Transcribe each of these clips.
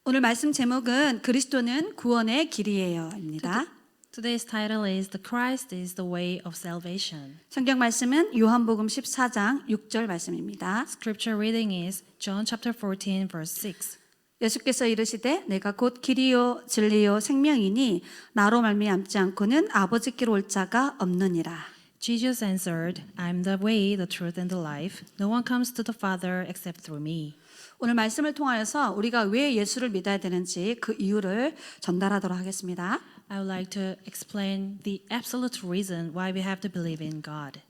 오늘 말씀 제목은 그리스도는 구원의 길이에요입니다. Today's title is The Christ is the Way of Salvation. 성경 말씀은 요한복음 14장 6절 말씀입니다. Scripture reading is John chapter 14 verse 6. 예수께서 이르시되 내가 곧 길이요 진리요 생명이니 나로 말미암지 않고는 아버지께로 올 자가 없느니라. Jesus answered, I am the way, the truth, and the life. No one comes to the Father except through me. 오늘 말씀을 통하여서 우리가 왜 예수를 믿어야 되는지 그 이유를 전달하도록 하겠습니다. I would like to explain the absolute reason why we have to believe in God.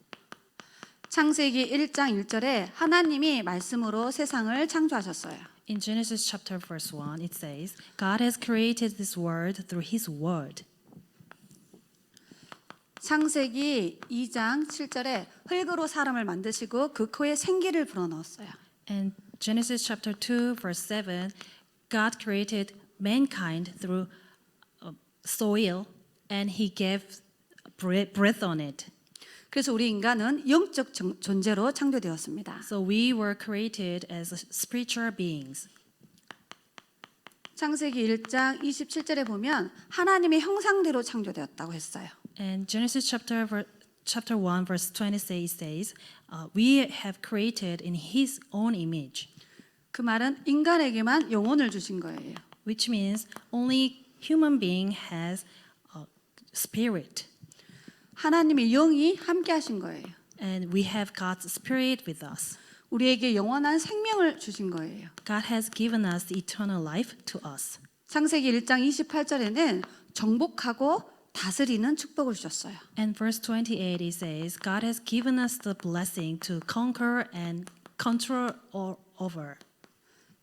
창세기 1장 1절에 하나님이 말씀으로 세상을 창조하셨어요. In Genesis chapter verse 1, it says, God has created this world through His word. 창세기 2장 7절에 흙으로 사람을 만드시고 그 코에 생기를 불어넣었어요. And Genesis chapter 2 verse 7, God created mankind through soil and He gave breath on it. 그래서 우리 인간은 영적 존재로 창조되었습니다. So we were created as spiritual beings. 창세기 1장 27절에 보면 하나님의 형상대로 창조되었다고 했어요. And Genesis chapter 1 verse 26 says, we have created in His own image. 그 말은 인간에게만 영혼을 주신 거예요. Which means only human being has a spirit. 하나님의 영이 함께 하신 거예요. And we have God's spirit with us. 우리에게 영원한 생명을 주신 거예요. God has given us the eternal life to us. 창세기 1장 28절에는 정복하고 다스리는 축복을 주셨어요. And verse 28 it says, God has given us the blessing to conquer and control all over.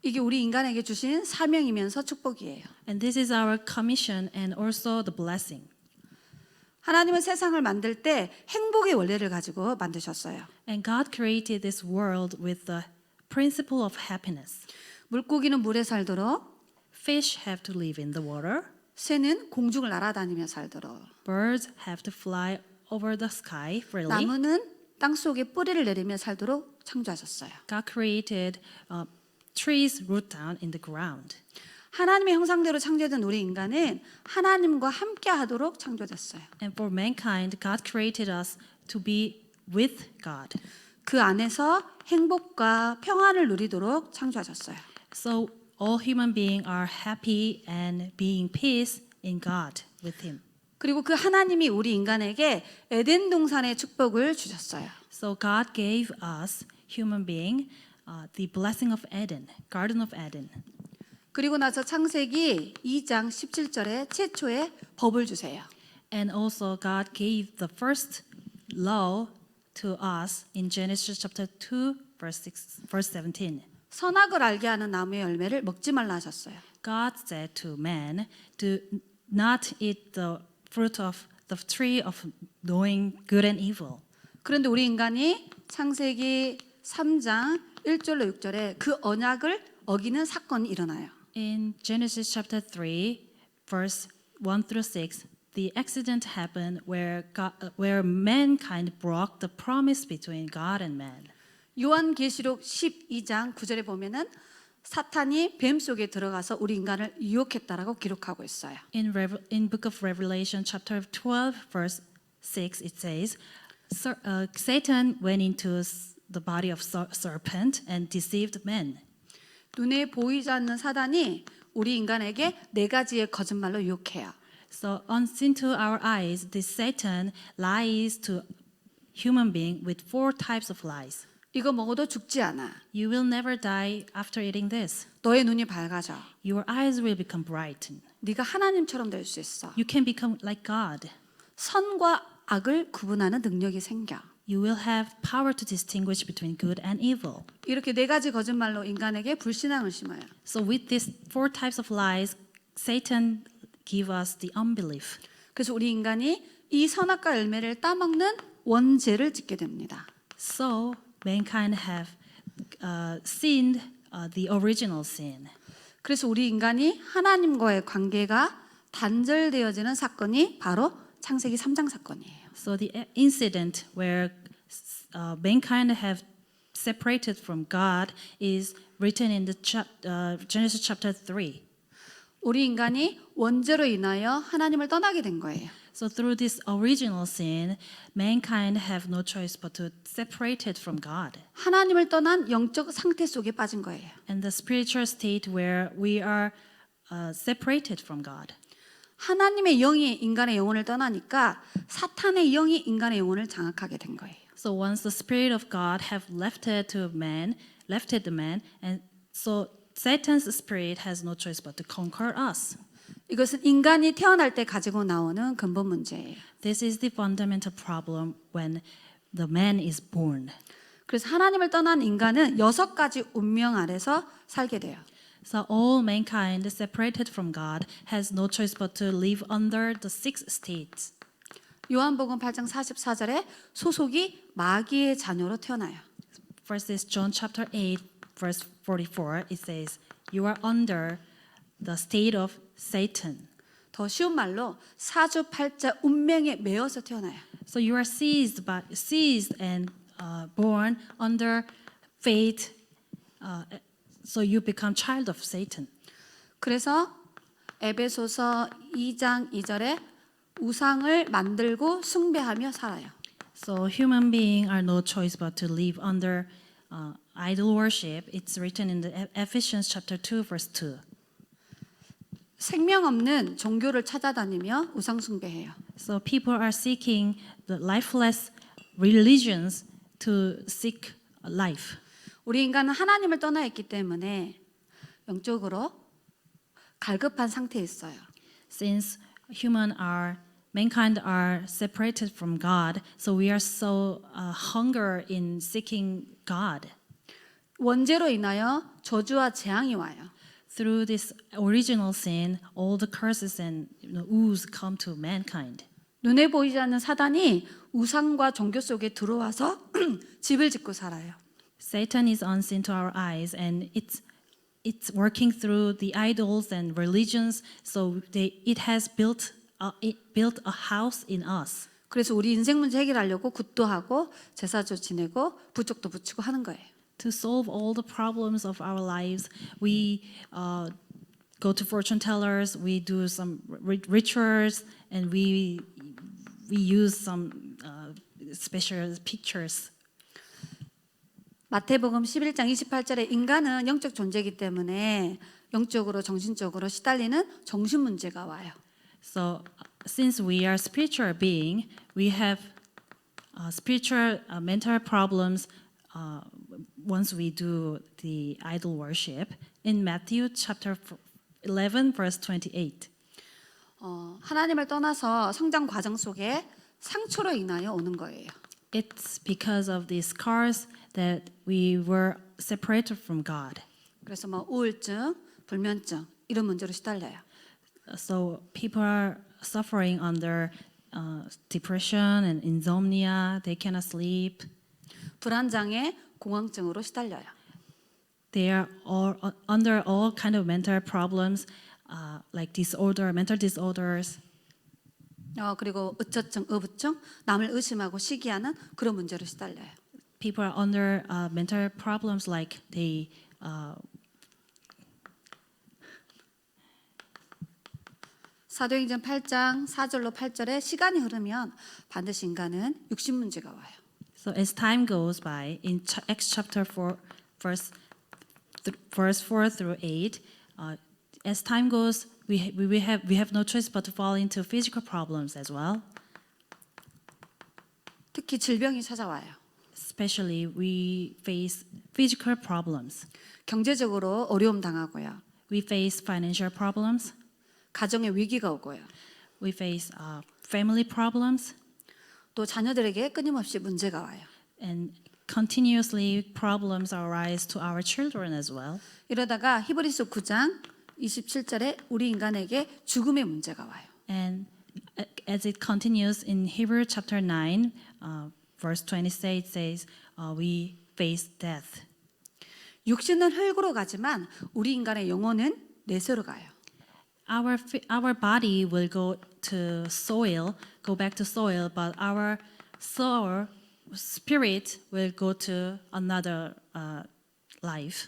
이게 우리 인간에게 주신 사명이면서 축복이에요. And this is our commission and also the blessing. 하나님은 세상을 만들 때 행복의 원리를 가지고 만드셨어요. And God created this world with the principle of happiness. 물고기는 물에 살도록, Fish have to live in the water. 새는 공중을 날아다니며 살도록, Birds have to fly over the sky freely. 나무는 땅 속에 뿌리를 내리며 살도록 창조하셨어요. God created trees root down in the ground. 하나님의 형상대로 창조된 우리 인간은 하나님과 함께 하도록 창조됐어요. And for mankind, God created us to be with God. 그 안에서 행복과 평안을 누리도록 창조하셨어요. So all human beings are happy and being peace in God with Him. 그리고 그 하나님이 우리 인간에게 에덴 동산의 축복을 주셨어요. So God gave us, human being, the blessing of Eden, Garden of Eden. 그리고 나서 창세기 2장 17절에 최초의 법을 주세요. And also God gave the first law to us in Genesis chapter 2 verse 17. 선악을 알게 하는 나무의 열매를 먹지 말라 하셨어요. God said to man, do not eat the fruit of the tree of knowing good and evil. 그런데 우리 인간이 창세기 3장 1절로 6절에 그 언약을 어기는 사건이 일어나요. In Genesis chapter 3 verse 1 through 6, the accident happened where mankind broke the promise between God and man. 요한계시록 12장 9절에 보면은 사탄이 뱀 속에 들어가서 우리 인간을 유혹했다라고 기록하고 있어요. In Book of Revelation chapter 12 verse 6 it says, Satan went into the body of serpent and deceived men. 눈에 보이지 않는 사단이 우리 인간에게 네 가지의 거짓말로 유혹해요. So unseen to our eyes, this Satan lies to human being with 4 types of lies. 이거 먹어도 죽지 않아. You will never die after eating this. 너의 눈이 밝아져. Your eyes will become brightened. 네가 하나님처럼 될 수 있어. You can become like God. 선과 악을 구분하는 능력이 생겨. You will have power to distinguish between good and evil. 이렇게 네 가지 거짓말로 인간에게 불신앙을 심어요. So with these 4 types of lies, Satan give us the unbelief. 그래서 우리 인간이 이 선악과 열매를 따먹는 원죄를 짓게 됩니다. So mankind have sinned the original sin. 그래서 우리 인간이 하나님과의 관계가 단절되어지는 사건이 바로 창세기 3장 사건이에요. So the incident where mankind have separated from God is written in the Genesis chapter 3. 우리 인간이 원죄로 인하여 하나님을 떠나게 된 거예요. So through this original sin, mankind have no choice but to separate it from God. 하나님을 떠난 영적 상태 속에 빠진 거예요. And the spiritual state where we are separated from God. 하나님의 영이 인간의 영혼을 떠나니까 사탄의 영이 인간의 영혼을 장악하게 된 거예요. So once the spirit of God have left it to man, the man, and so Satan's spirit has no choice but to conquer us. 이것은 인간이 태어날 때 가지고 나오는 근본 문제예요. This is the fundamental problem when the man is born. 그래서 하나님을 떠난 인간은 6가지 운명 아래서 살게 돼요. So all mankind separated from God has no choice but to live under the 6 states. 요한복음 8장 44절에 소속이 마귀의 자녀로 태어나요. First is John chapter 8 verse 44. It says, "You are under the state of Satan." 더 쉬운 말로 사주팔자 운명에 매여서 태어나요. So you are seized and born under fate. So you become child of Satan. 그래서 에베소서 2장 2절에 우상을 만들고 숭배하며 살아요. So human beings are no choice but to live under idol worship. It's written in the Ephesians chapter 2 verse 2. 생명 없는 종교를 찾아다니며 우상 숭배해요. So people are seeking the lifeless religions to seek life. 우리 인간은 하나님을 떠나 있기 때문에 영적으로 갈급한 상태에 있어요. Since mankind are separated from God, so we are so hunger in seeking God. 원죄로 인하여 저주와 재앙이 와요. Through this original sin, all the curses and woes come to mankind. 눈에 보이지 않는 사단이 우상과 종교 속에 들어와서 집을 짓고 살아요. Satan is unseen to our eyes, and it's working through the idols and religions. So it built a house in us. 그래서 우리 인생 문제 해결하려고 굿도 하고 제사도 지내고 부적도 붙이고 하는 거예요. To solve all the problems of our lives, we go to fortune tellers, we do some rituals, and we use some special pictures. 마태복음 11장 28절에 인간은 영적 존재이기 때문에 영적으로 정신적으로 시달리는 정신 문제가 와요. So since we are spiritual being, we have spiritual mental problems once we do the idol worship. In Matthew chapter 11 verse 28. 하나님을 떠나서 성장 과정 속에 상처로 인하여 오는 거예요. It's because of the scars that we were separated from God. 그래서 뭐 우울증, 불면증 이런 문제로 시달려요. So people are suffering under depression and insomnia. They cannot sleep. 불안장애, 공황증으로 시달려요. They are all under all kind of mental problems, like mental disorders. 그리고 의처증, 의부증, 남을 의심하고 시기하는 그런 문제로 시달려요. People are under mental problems like they 사도행전 8장 4절로 8절에 시간이 흐르면 반드시 인간은 육신 문제가 와요. So as time goes by, in Acts chapter 4, verse 4 through 8, as time goes, we have no choice but to fall into physical problems as well. 특히 질병이 찾아와요. Especially, we face physical problems. 경제적으로 어려움 당하고요. We face financial problems. 가정의 위기가 오고요. We face family problems. 또 자녀들에게 끊임없이 문제가 와요. And continuously problems arise to our children as well. 이러다가 히브리서 9장 27절에 우리 인간에게 죽음의 문제가 와요. And as it continues in Hebrew chapter 9, verse 26, it says, we face death. 육신은 흙으로 가지만 우리 인간의 영혼은 내세로 가요. Our body will go back to soil, but our soul, spirit will go to another life.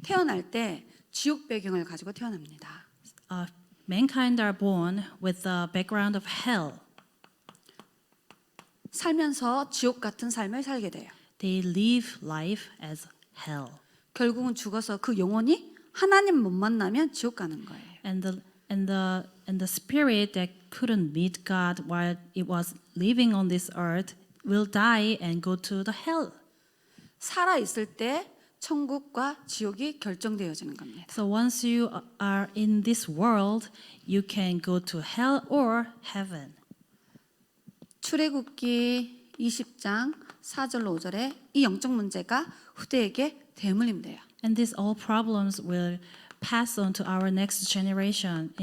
태어날 때 지옥 배경을 가지고 태어납니다. mankind are born with the background of hell. 살면서 지옥 같은 삶을 살게 돼요. They live life as hell. 결국은 죽어서 그 영혼이 하나님 못 만나면 지옥 가는 거예요. And the spirit that couldn't meet God while it was living on this earth will die and go to the hell. 살아 있을 때 천국과 지옥이 결정되어지는 겁니다. So once you are in this world, you can go to hell or heaven. 출애굽기 20장 4절로 5절에 이 영적 문제가 후대에게 대물림돼요. And these all problems will pass on to our next generation.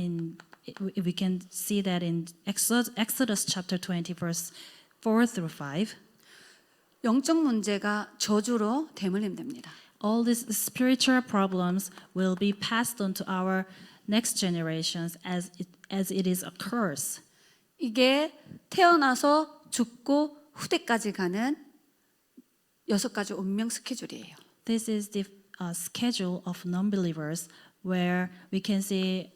We can see that in Exodus chapter 20, verse 4 through 5. 영적 문제가 저주로 대물림됩니다. All these spiritual problems will be passed on to our next generations as it is a curse. 이게 태어나서 죽고 후대까지 가는 6가지 운명 스케줄이에요. This is the schedule of non-believers where we can see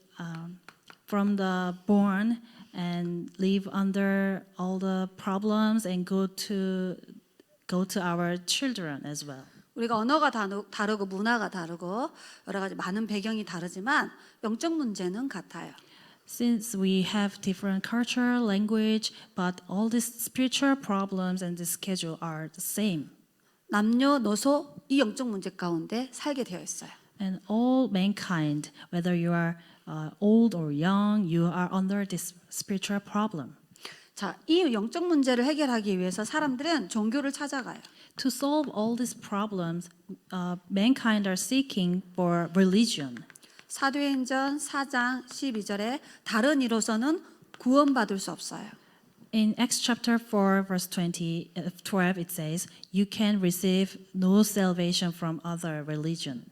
from the born and live under all the problems and go to our children as well. 우리가 언어가 다르고 문화가 다르고 여러 가지 많은 배경이 다르지만 영적 문제는 같아요. Since we have different culture, language, but all these spiritual problems and the schedule are the same. 남녀노소 이 영적 문제 가운데 살게 되어 있어요. And all mankind, whether you are old or young, you are under this spiritual problem. 자, 이 영적 문제를 해결하기 위해서 사람들은 종교를 찾아가요. To solve all these problems, mankind are seeking for religion. 사도행전 4장 12절에 다른 이로서는 구원받을 수 없어요. In Acts chapter 4, verse 12, it says, "You can receive no salvation from other religion."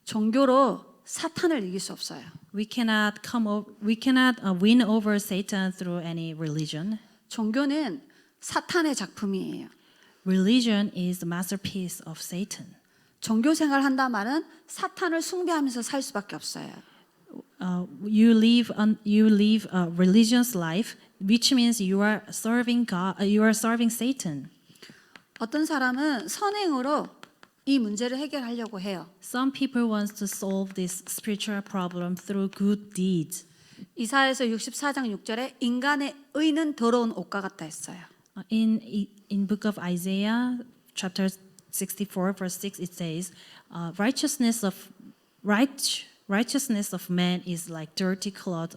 종교로 사탄을 이길 수 없어요. We cannot win over Satan through any religion. 종교는 사탄의 작품이에요. Religion is the masterpiece of Satan. 종교 생활 한다 말은 사탄을 숭배하면서 살 수밖에 없어요. You live a religious life, which means you are serving God. You are serving Satan. 어떤 사람은 선행으로 이 문제를 해결하려고 해요. Some people want to solve this spiritual problem through good deeds. 이사야서 64장 6절에 인간의 의는 더러운 옷과 같다 했어요. In book of Isaiah, chapter 64, verse 6, it says, "Righteousness of man is like dirty cloth.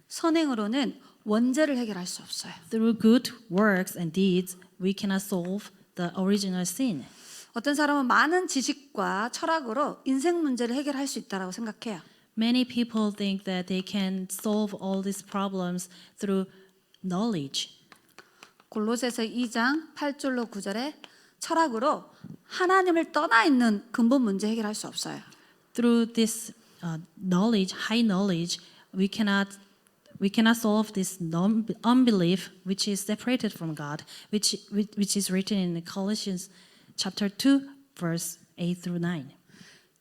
선행으로는 원죄를 해결할 수 없어요. Through good works and deeds, we cannot solve the original sin." 어떤 사람은 많은 지식과 철학으로 인생 문제를 해결할 수 있다라고 생각해요. Many people think that they can solve all these problems through knowledge. 골로새서 2장 8절로 9절에 철학으로 하나님을 떠나 있는 근본 문제 해결할 수 없어요. Through this knowledge, high knowledge, we cannot solve this unbelief which is separated from God, which is written in Colossians chapter 2, verse 8 through 9.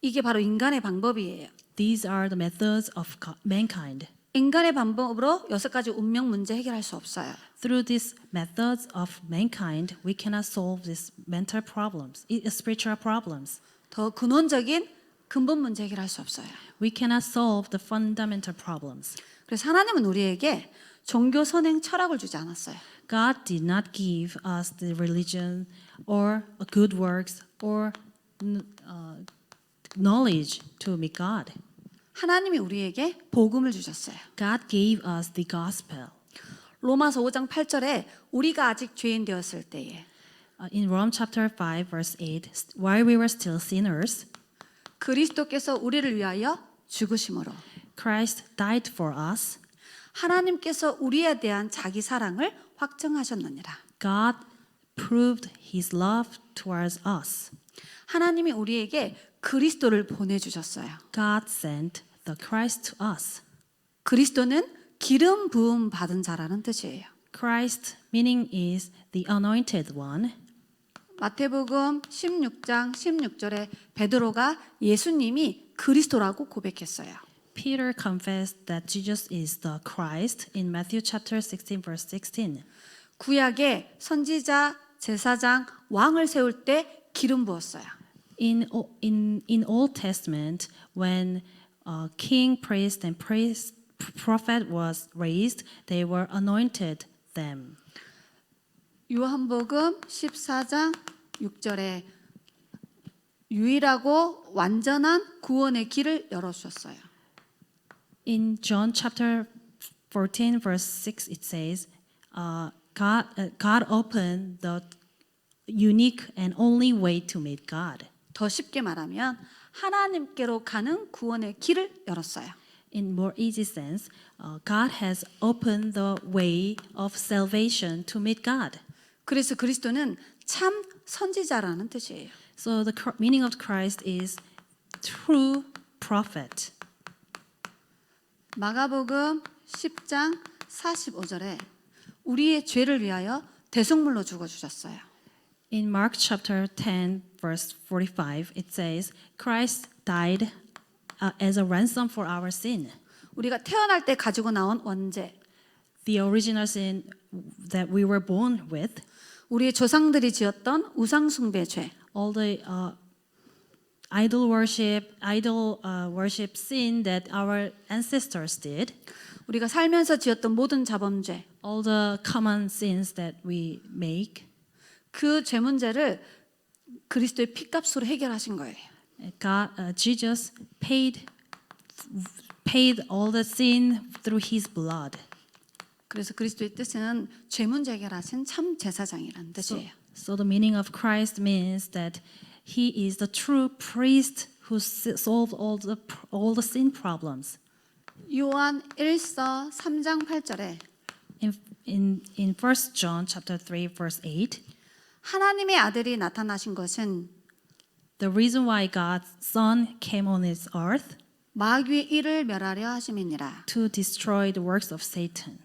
이게 바로 인간의 방법이에요. These are the methods of mankind. 인간의 방법으로 6가지 운명 문제 해결할 수 없어요. Through these methods of mankind, we cannot solve these mental problems, spiritual problems. 더 근원적인 근본 문제 해결할 수 없어요. We cannot solve the fundamental problems. 그래서 하나님은 우리에게 종교 선행 철학을 주지 않았어요. God did not give us the religion or good works or knowledge to meet God. 하나님이 우리에게 복음을 주셨어요. God gave us the gospel. 로마서 5장 8절에 우리가 아직 죄인 되었을 때에 In Rome chapter 5 verse 8, while we were still sinners, 그리스도께서 우리를 위하여 죽으심으로 Christ died for us. 하나님께서 우리에 대한 자기 사랑을 확증하셨느니라. God proved his love towards us. 하나님이 우리에게 그리스도를 보내주셨어요. God sent the Christ to us. 그리스도는 기름 부음 받은 자라는 뜻이에요. Christ meaning is the anointed one. 마태복음 16장 16절에 베드로가 예수님이 그리스도라고 고백했어요. Peter confessed that Jesus is the Christ in Matthew chapter 16 verse 16. 구약에 선지자, 제사장, 왕을 세울 때 기름 부었어요. In Old Testament, when king, priest, and prophet was raised, they were anointed them. 요한복음 14장 6절에 유일하고 완전한 구원의 길을 열어주셨어요. In John chapter 14 verse 6 it says, God opened the unique and only way to meet God. 더 쉽게 말하면 하나님께로 가는 구원의 길을 열었어요. In more easy sense, God has opened the way of salvation to meet God. 그래서 그리스도는 참 선지자라는 뜻이에요. So the meaning of Christ is true prophet. 마가복음 10장 45절에 우리의 죄를 위하여 대속물로 죽어 주셨어요. In Mark chapter 10 verse 45 it says Christ died as a ransom for our sin. 우리가 태어날 때 가지고 나온 원죄, The original sin that we were born with, 우리의 조상들이 지었던 우상 숭배 죄, all the idol worship sin that our ancestors did, 우리가 살면서 지었던 모든 자범죄, all the common sins that we make. 그 죄 문제를 그리스도의 피값으로 해결하신 거예요. Jesus paid all the sin through His blood. 그래서 그리스도의 뜻은 죄 문제 해결하신 참 제사장이라는 뜻이에요. So the meaning of Christ means that He is the true priest who solved all the sin problems. 요한 1서 3장 8절에 In 1 John chapter 3 verse 8, 하나님의 아들이 나타나신 것은 the reason why God's Son came on this earth 마귀의 일을 멸하려 하심이니라. to destroy the works of Satan.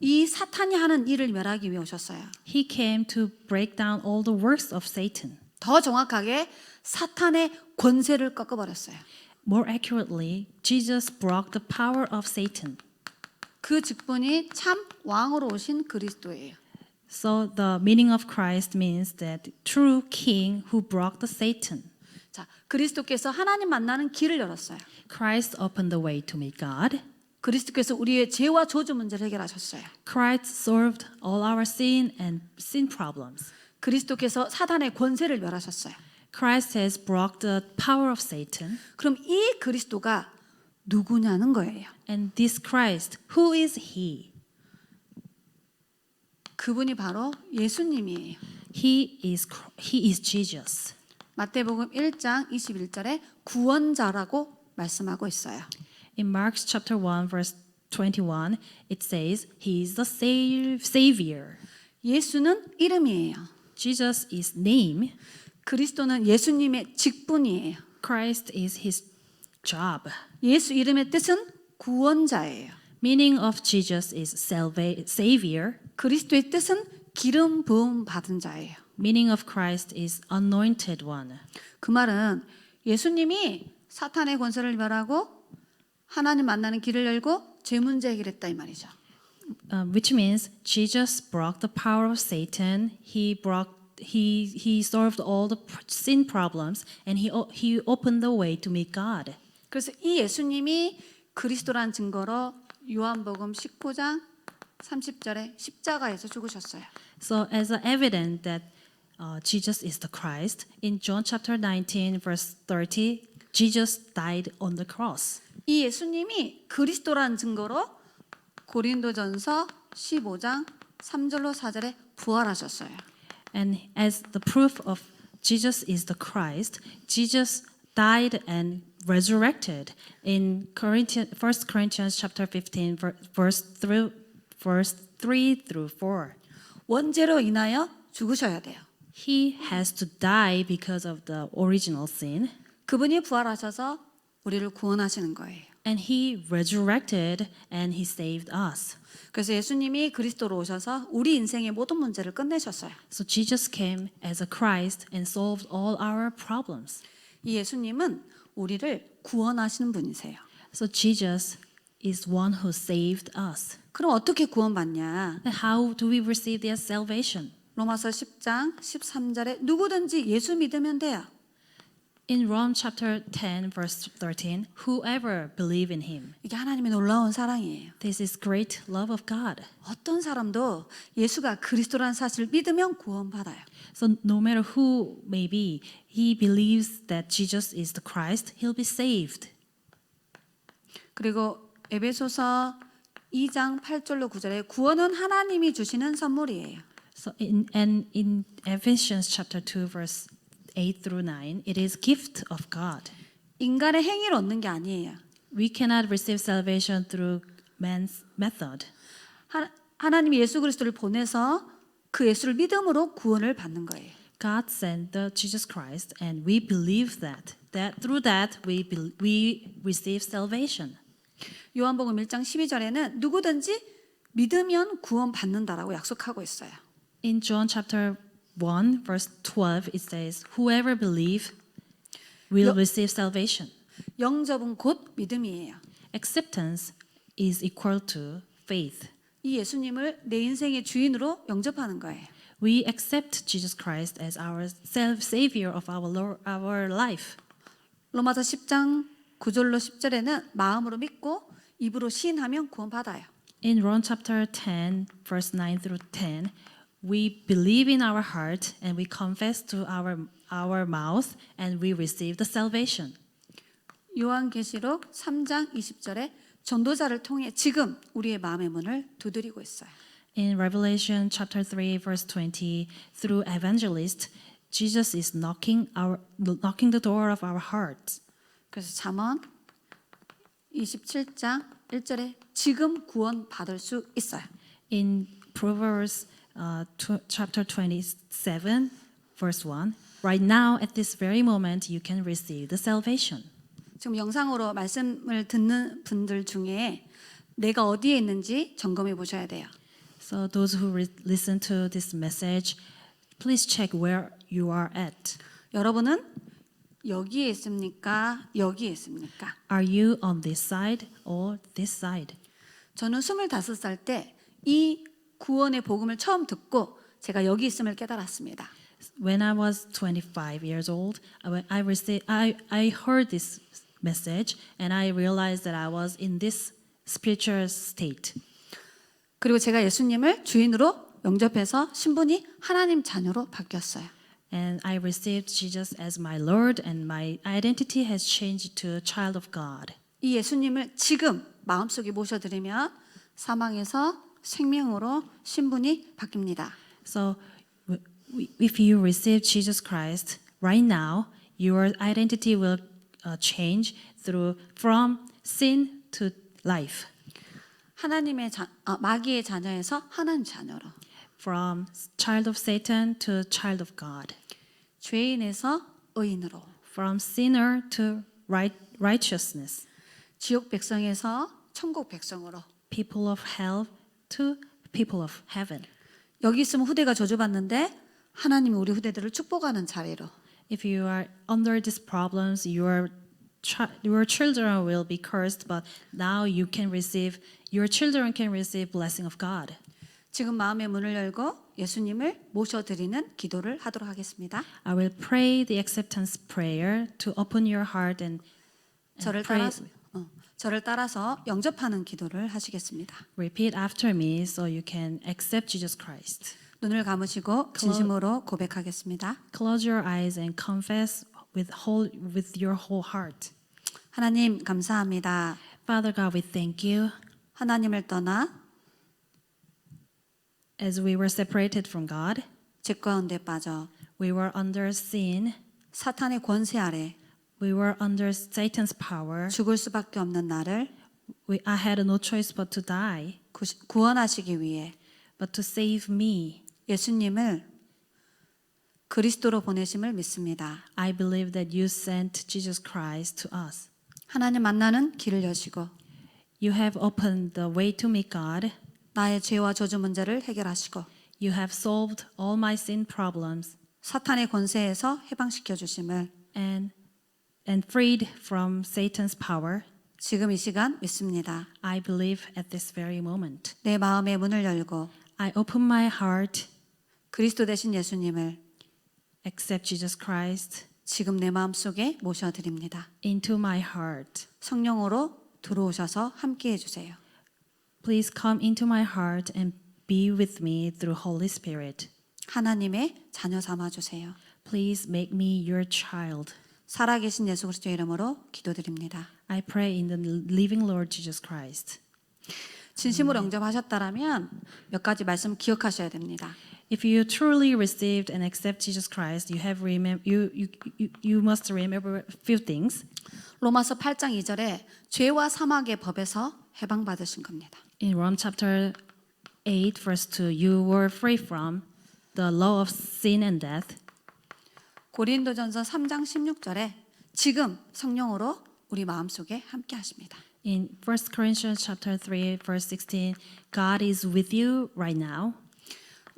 이 사탄이 하는 일을 멸하기 위해 오셨어요. He came to break down all the works of Satan. 더 정확하게 사탄의 권세를 꺾어버렸어요. More accurately, Jesus broke the power of Satan. 그 직분이 참 왕으로 오신 그리스도예요. So the meaning of Christ means that true king who broke the Satan. 자, 그리스도께서 하나님 만나는 길을 열었어요. Christ opened the way to meet God. 그리스도께서 우리의 죄와 저주 문제를 해결하셨어요. Christ solved all our sin and sin problems. 그리스도께서 사탄의 권세를 멸하셨어요. Christ has broke the power of Satan. 그럼 이 그리스도가 누구냐는 거예요. And this Christ, who is He? 그분이 바로 예수님이에요. He is Jesus. 마태복음 1장 21절에 구원자라고 말씀하고 있어요. In Mark chapter 1 verse 21, it says He is the Savior. 예수는 이름이에요. Jesus is name. 그리스도는 예수님의 직분이에요. Christ is His job. 예수 이름의 뜻은 구원자예요. Meaning of Jesus is Savior. 그리스도의 뜻은 기름 부음 받은 자예요. Meaning of Christ is anointed one. 그 말은 예수님이 사탄의 권세를 멸하고 하나님 만나는 길을 열고 죄 문제 해결했다 이 말이죠. Which means Jesus broke the power of Satan. He solved all the sin problems, and he opened the way to meet God. 그래서 이 예수님이 그리스도란 증거로 요한복음 19장 30절에 십자가에서 죽으셨어요. So as an evidence that Jesus is the Christ, in John chapter 19 verse 30, Jesus died on the cross. 이 예수님이 그리스도란 증거로 고린도전서 15장 3절로 4절에 부활하셨어요. And as the proof of Jesus is the Christ, Jesus died and resurrected in 1 Corinthians chapter 15 verse 3 through 4. 원죄로 인하여 죽으셔야 돼요. He has to die because of the original sin, 그분이 부활하셔서 우리를 구원하시는 거예요. and he resurrected and he saved us. 그래서 예수님이 그리스도로 오셔서 우리 인생의 모든 문제를 끝내셨어요. So Jesus came as a Christ and solved all our problems. 이 예수님은 우리를 구원하시는 분이세요. So Jesus is one who saved us. 그럼 어떻게 구원받냐? Then how do we receive their salvation? 로마서 10장 13절에 누구든지 예수 믿으면 돼요. In Rome chapter 10 verse 13, whoever believe in him. 이게 하나님의 놀라운 사랑이에요. This is great love of God. 어떤 사람도 예수가 그리스도라는 사실을 믿으면 구원받아요. So no matter who may be, he believes that Jesus is the Christ, he'll be saved. 그리고 에베소서 2장 8절로 9절에 구원은 하나님이 주시는 선물이에요. So in Ephesians chapter 2 verse 8 through 9, it is gift of God. 인간의 행위를 얻는 게 아니에요. We cannot receive salvation through man's method. 하나님이 예수 그리스도를 보내서 그 예수를 믿음으로 구원을 받는 거예요. God sent the Jesus Christ, and we believe that through that we receive salvation. 요한복음 1장 12절에는 누구든지 믿으면 구원받는다라고 약속하고 있어요. In John chapter 1 verse 12 it says whoever believe will receive salvation. 영접은 곧 믿음이에요. Acceptance is equal to faith. 이 예수님을 내 인생의 주인으로 영접하는 거예요. We accept Jesus Christ as our savior of our life. 로마서 10장 9절로 10절에는 마음으로 믿고 입으로 시인하면 구원받아요. In Romans chapter 10 verse 9 through 10 we believe in our heart and we confess to our mouth and we receive the salvation. 요한계시록 3장 20절에 전도자를 통해 지금 우리의 마음의 문을 두드리고 있어요. In Revelation chapter 3 verse 20 through evangelist Jesus is knocking the door of our hearts. 그래서 잠언 27장 1절에 지금 구원 받을 수 있어요. In Proverbs chapter 27 verse 1 right now at this very moment you can receive the salvation. 지금 영상으로 말씀을 듣는 분들 중에 내가 어디에 있는지 점검해 보셔야 돼요. So those who listen to this message please check where you are at. 여러분은 여기에 있습니까? 여기에 있습니까? Are you on this side or this side? 저는 25살 때 이 구원의 복음을 처음 듣고 제가 여기 있음을 깨달았습니다. When I was 25 years old, I heard this message and I realized that I was in this spiritual state. 그리고 제가 예수님을 주인으로 영접해서 신분이 하나님 자녀로 바뀌었어요. And I received Jesus as my Lord and my identity has changed to a child of God. 이 예수님을 지금 마음속에 모셔드리면 사망에서 생명으로 신분이 바뀝니다. So if you receive Jesus Christ right now, your identity will change from sin to life. 하나님의 마귀의 자녀에서 하나님 자녀로, From child of Satan to child of God. 죄인에서 의인으로, From sinner to righteousness. 지옥 백성에서 천국 백성으로. People of hell to people of heaven. 여기 있으면 후대가 저주받는데 하나님이 우리 후대들을 축복하는 자리로. If you are under these problems, your children will be cursed, but now your children can receive blessing of God. 지금 마음의 문을 열고 예수님을 모셔드리는 기도를 하도록 하겠습니다. I will pray the acceptance prayer to open your heart and 저를 따라서 영접하는 기도를 하시겠습니다. repeat after me so you can accept Jesus Christ. 눈을 감으시고 진심으로 고백하겠습니다. Close your eyes and confess with your whole heart. 하나님 감사합니다. Father God, we thank you. 하나님을 떠나 As we were separated from God, 죄 가운데 빠져 we were under sin, 사탄의 권세 아래 we were under Satan's power. 죽을 수밖에 없는 나를 I had no choice but to die, 구원하시기 위해 but to save me. 예수님을 그리스도로 보내심을 믿습니다. I believe that you sent Jesus Christ to us. 하나님 만나는 길을 여시고 You have opened the way to meet God. 나의 죄와 저주 문제를 해결하시고 You have solved all my sin problems 사탄의 권세에서 해방시켜 주심을 and freed from Satan's power. 지금 이 시간 믿습니다. I believe at this very moment. 내 마음의 문을 열고 I open my heart, 그리스도 되신 예수님을 accept Jesus Christ 지금 내 마음속에 모셔드립니다. into my heart. 성령으로 들어오셔서 함께 해주세요. Please come into my heart and be with me through Holy Spirit. 하나님의 자녀 삼아주세요. Please make me your child. 살아계신 예수 그리스도의 이름으로 기도드립니다. I pray in the living Lord Jesus Christ. 진심으로 영접하셨다라면 몇 가지 말씀 기억하셔야 됩니다. If you truly received and accept Jesus Christ, you must remember a few things. 로마서 8장 2절에 죄와 사망의 법에서 해방받으신 겁니다. In Rome chapter 8 verse 2, you were free from the law of sin and death. 고린도전서 3장 16절에 지금 성령으로 우리 마음속에 함께 하십니다. In 1 Corinthians chapter 3 verse 16, God is with you right now.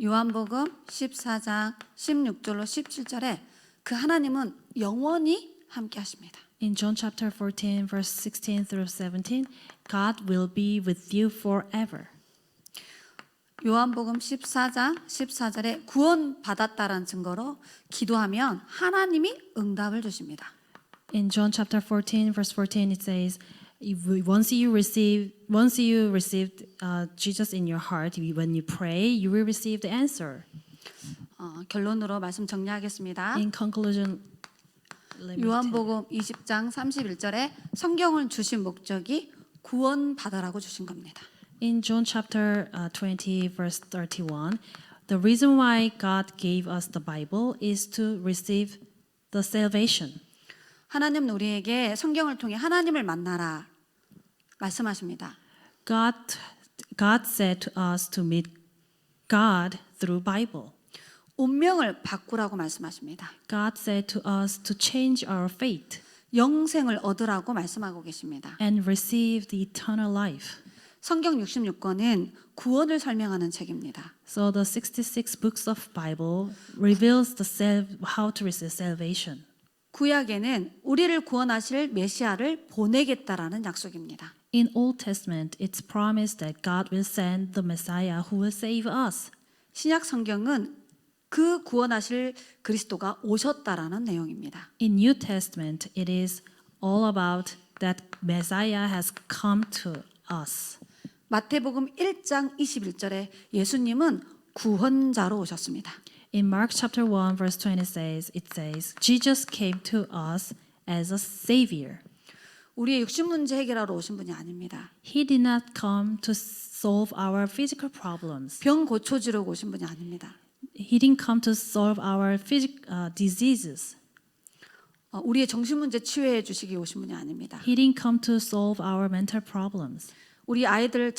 요한복음 14장 16절로 17절에 그 하나님은 영원히 함께 하십니다. In John chapter 14 verse 16 through 17, God will be with you forever. 요한복음 14장 14절에 구원 받았다라는 증거로 기도하면 하나님이 응답을 주십니다. In John chapter 14 verse 14 it says, once you received Jesus in your heart, when you pray, you will receive the answer. 결론으로 말씀 정리하겠습니다. In conclusion, let me 요한복음 20장 31절에 성경을 주신 목적이 구원 받으라고 주신 겁니다. In John chapter 20 verse 31, the reason why God gave us the Bible is to receive the salvation. 하나님은 우리에게 성경을 통해 하나님을 만나라 말씀하십니다. God said to us to meet God through Bible. 운명을 바꾸라고 말씀하십니다. God said to us to change our fate 영생을 얻으라고 말씀하고 계십니다. and receive the eternal life. 성경 66권은 구원을 설명하는 책입니다. So the 66 books of Bible reveals how to receive salvation. 구약에는 우리를 구원하실 메시아를 보내겠다라는 약속입니다. In Old Testament, it's promised that God will send the Messiah who will save us. 신약 성경은 그 구원하실 그리스도가 오셨다라는 내용입니다. In New Testament, it is all about that Messiah has come to us. 마태복음 1장 21절에 예수님은 구원자로 오셨습니다. In Mark chapter 1 verse 20 it says, Jesus came to us as a savior. 우리의 육신 문제 해결하러 오신 분이 아닙니다. He did not come to solve our physical problems. 병 고쳐주러 오신 분이 아닙니다. He didn't come to solve our diseases. 우리의 정신 문제 치유해 주시기 오신 분이 아닙니다. He didn't come to solve our mental problems. 우리 아이들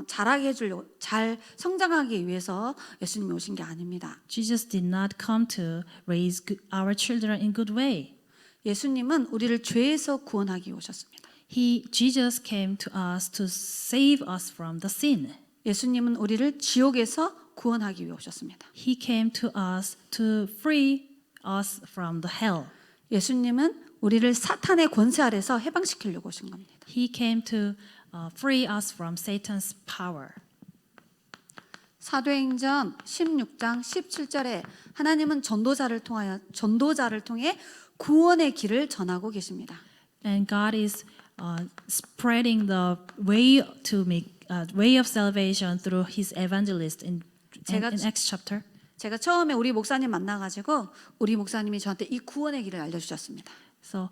자라게 해주려고 잘 성장하기 위해서 예수님이 오신 게 아닙니다. Jesus did not come to raise our children in good way. 예수님은 우리를 죄에서 구원하기 오셨습니다. Jesus came to us to save us from the sin. 예수님은 우리를 지옥에서 구원하기 위해 오셨습니다. He came to us to free us from the hell. 예수님은 우리를 사탄의 권세 아래서 해방시키려고 오신 겁니다. He came to free us from Satan's power. 사도행전 16장 17절에 하나님은 전도자를 통해 구원의 길을 전하고 계십니다. And God is spreading the way to make way of salvation through His evangelist in Acts chapter. 제가 처음에 우리 목사님 만나가지고 우리 목사님이 저한테 이 구원의 길을 알려주셨습니다. So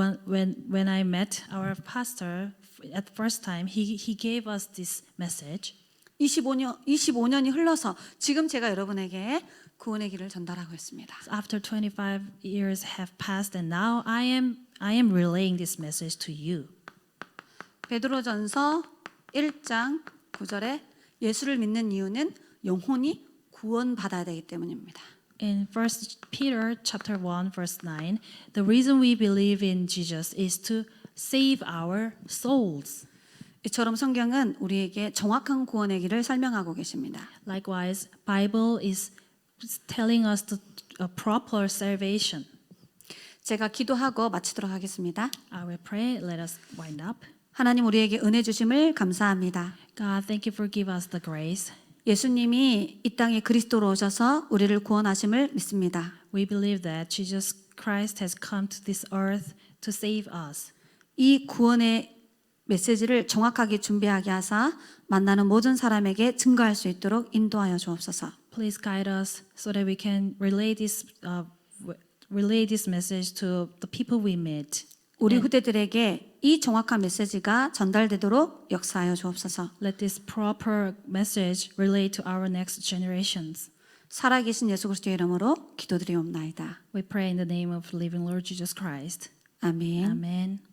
when I met our pastor at first time, he gave us this message. 25년이 흘러서 지금 제가 여러분에게 구원의 길을 전달하고 있습니다. After 25 years have passed, and now I am relaying this message to you. 베드로전서 1장 9절에 예수를 믿는 이유는 영혼이 구원받아야 되기 때문입니다. In 1 Peter chapter 1 verse 9, the reason we believe in Jesus is to save our souls. 이처럼 성경은 우리에게 정확한 구원의 길을 설명하고 계십니다. Likewise, Bible is telling us a proper salvation. 제가 기도하고 마치도록 하겠습니다. I will pray. Let us wind up. 하나님 우리에게 은혜 주심을 감사합니다. God, thank you for giving us the grace. 예수님이 이 땅에 그리스도로 오셔서 우리를 구원하심을 믿습니다. We believe that Jesus Christ has come to this earth to save us. 이 구원의 메시지를 정확하게 준비하게 하사 만나는 모든 사람에게 증거할 수 있도록 인도하여 주옵소서. Please guide us so that we can relay this message to the people we meet. 우리 후대들에게 이 정확한 메시지가 전달되도록 역사하여 주옵소서. Let this proper message relate to our next generations. 살아계신 예수 그리스도의 이름으로 기도드리옵나이다. We pray in the name of living Lord Jesus Christ. 아멘. Amen.